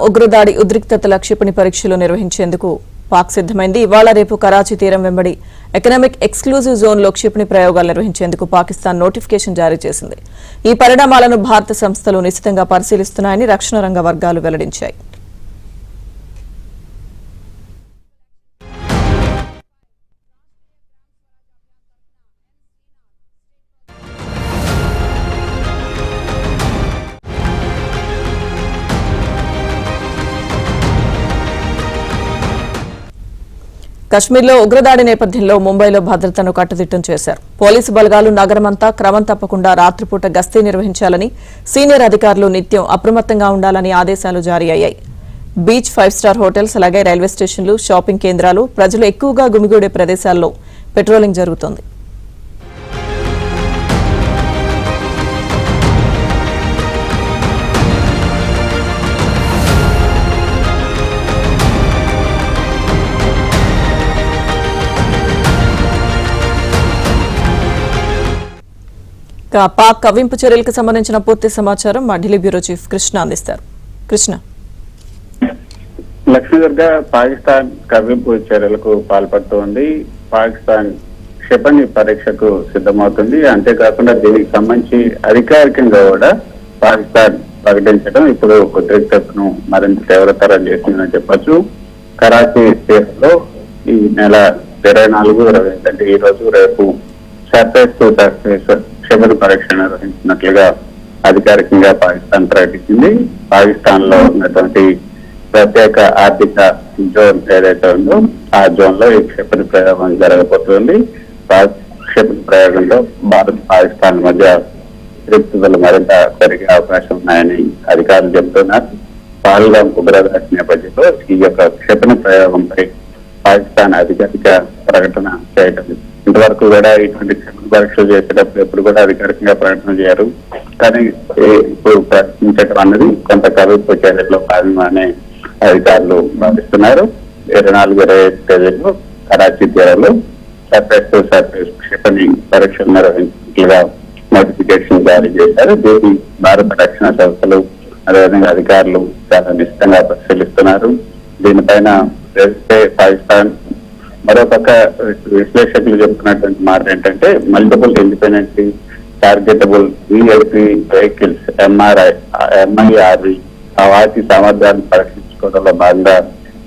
ఉగ్రదాడి ఉద్రిక్తతల క్షిపణి పరీక్షలు నిర్వహించేందుకు పాక్ సిద్దమైంది. ఇవాళ రేపు కరాచీ తీరం వెంబడి ఎకనామిక్ ఎక్స్క్లూజివ్ జోన్లో క్షిపణి ప్రయోగాలు నిర్వహించేందుకు పాకిస్తాన్ నోటిఫికేషన్ జారీ చేసింది. ఈ పరిణామాలను భారత సంస్థలు నిశితంగా పరిశీలిస్తున్నాయని రక్షణ రంగ వర్గాలు వెల్లడించాయి. కశ్మీర్లో ఉగ్రదాడి నేపథ్యంలో ముంబైలో భద్రతను కట్టుదిట్టం చేశారు. పోలీసు బలగాలు నగరమంతా క్రమం తప్పకుండా రాత్రిపూట గస్తీ నిర్వహించాలని, సీనియర్ అధికారులు నిత్యం అప్రమత్తంగా ఉండాలని ఆదేశాలు జారీ అయ్యాయి. బీచ్, 5 స్టార్ హోటల్స్, అలాగే రైల్వే స్టేషన్లు, షాపింగ్ కేంద్రాలు, ప్రజలు ఎక్కువగా గుమిగూడే ప్రదేశాల్లో పెట్రోలింగ్ జరుగుతోంది. పాక్ కవ్వింపు చర్యలకు సంబంధించిన పూర్తి సమాచారం మా ఢిల్లీ బ్యూరో చీఫ్ కృష్ణ అందిస్తారు. కృష్ణ. లక్ష్మీదుర్గ పాకిస్తాన్ కవ్వింపు చర్యలకు పాల్పడుతోంది. పాకిస్తాన్ క్షిపణి పరీక్షకు సిద్ధమవుతుంది. అంతేకాకుండా దీనికి సంబంధించి అధికారికంగా కూడా పాకిస్తాన్ ప్రకటించడం ఇప్పుడు ఉద్రిక్తతను మరింత తీవ్రతరం చేసిందని చెప్పొచ్చు. కరాచీ తీరంలో ఈ నెల 24, 25 అంటే ఈ రోజు రేపు సర్ఫేస్ టు సర్ఫేస్ క్షిపణి పరీక్ష నిర్వహించినట్లుగా అధికారికంగా పాకిస్తాన్ ప్రకటించింది. పాకిస్తాన్ లో ఉన్నటువంటి ప్రత్యేక ఆర్థిక జోన్ ఏదైతే ఉందో ఆ జోన్ లో ఈ క్షిపణి ప్రయోగం జరగబోతోంది. క్షిపణి ప్రయోగంలో భారత్, పాకిస్తాన్ మధ్య పరిస్థితులు మరింత పెరిగే అవకాశం ఉన్నాయని అధికారులు చెబుతున్నారు. పహల్గామ్ ఉగ్రదాడి నేపథ్యంలో ఈ యొక్క క్షిపణి ప్రయోగంపై పాకిస్తాన్ అధికారిక ప్రకటన చేయటం ఇంతవరకు కూడా ఇటువంటి క్షిపణి పరీక్షలు చేసేటప్పుడు ఎప్పుడు కూడా అధికారికంగా ప్రకటన చేయరు. కానీ ఇప్పుడు ప్రకటించడం అన్నది కొంత కవిత్వ చర్యల్లో భాగంగానే అధికారులు భావిస్తున్నారు. 24, 25 తేదీలో కరాచీ తీరంలో సర్ఫేస్ టు సర్ఫేస్ క్షిపణి పరీక్షలు నిర్వహించినట్లుగా నోటిఫికేషన్ జారీ చేశారు. దీన్ని భారత రక్షణ సంస్థలు అదేవిధంగా అధికారులు చాలా నిశ్చితంగా పరిశీలిస్తున్నారు. దీనిపైన పాకిస్తాన్ మరోపక్క విశ్లేషకులు చెప్తున్నటువంటి మాట ఏంటంటే multiple independently targetable VIP vehicles MIRV వాటి సామర్థ్యాన్ని పరీక్షించుకోవడంలో భాగంగా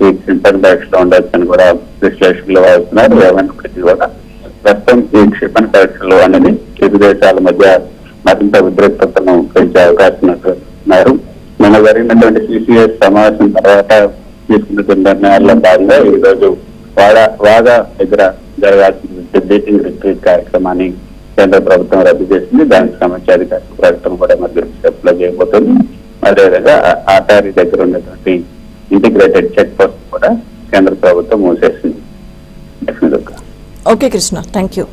ఈ క్షిపణి పరీక్షలో ఉండొచ్చని కూడా విశ్లేషకులు భావిస్తున్నారు. ఏమైనప్పటికీ కూడా ప్రస్తుతం ఈ క్షిపణి పరీక్షలు అనేది ఇరు దేశాల మధ్య మరింత ఉద్రిక్తతను పెంచే అవకాశం ఉన్నారు. నిన్న జరిగినటువంటి CCS సమావేశం తర్వాత తీసుకున్న నిర్ణయాల్లో భాగంగా ఈ రోజు వాగా దగ్గర జరగాల్సిన బీటింగ్ రిట్రీట్ కార్యక్రమాన్ని కేంద్ర ప్రభుత్వం రద్దు చేసింది. దానికి సంబంధించి అధికారిక ప్రకటన కూడా మధ్యలో చేయబోతుంది. అదేవిధంగా ఆటారి దగ్గర ఉన్నటువంటి ఇంటిగ్రేటెడ్ చెక్ పోస్ట్ కూడా కేంద్ర ప్రభుత్వం మూసేసింది. Okay Krishna, thank you.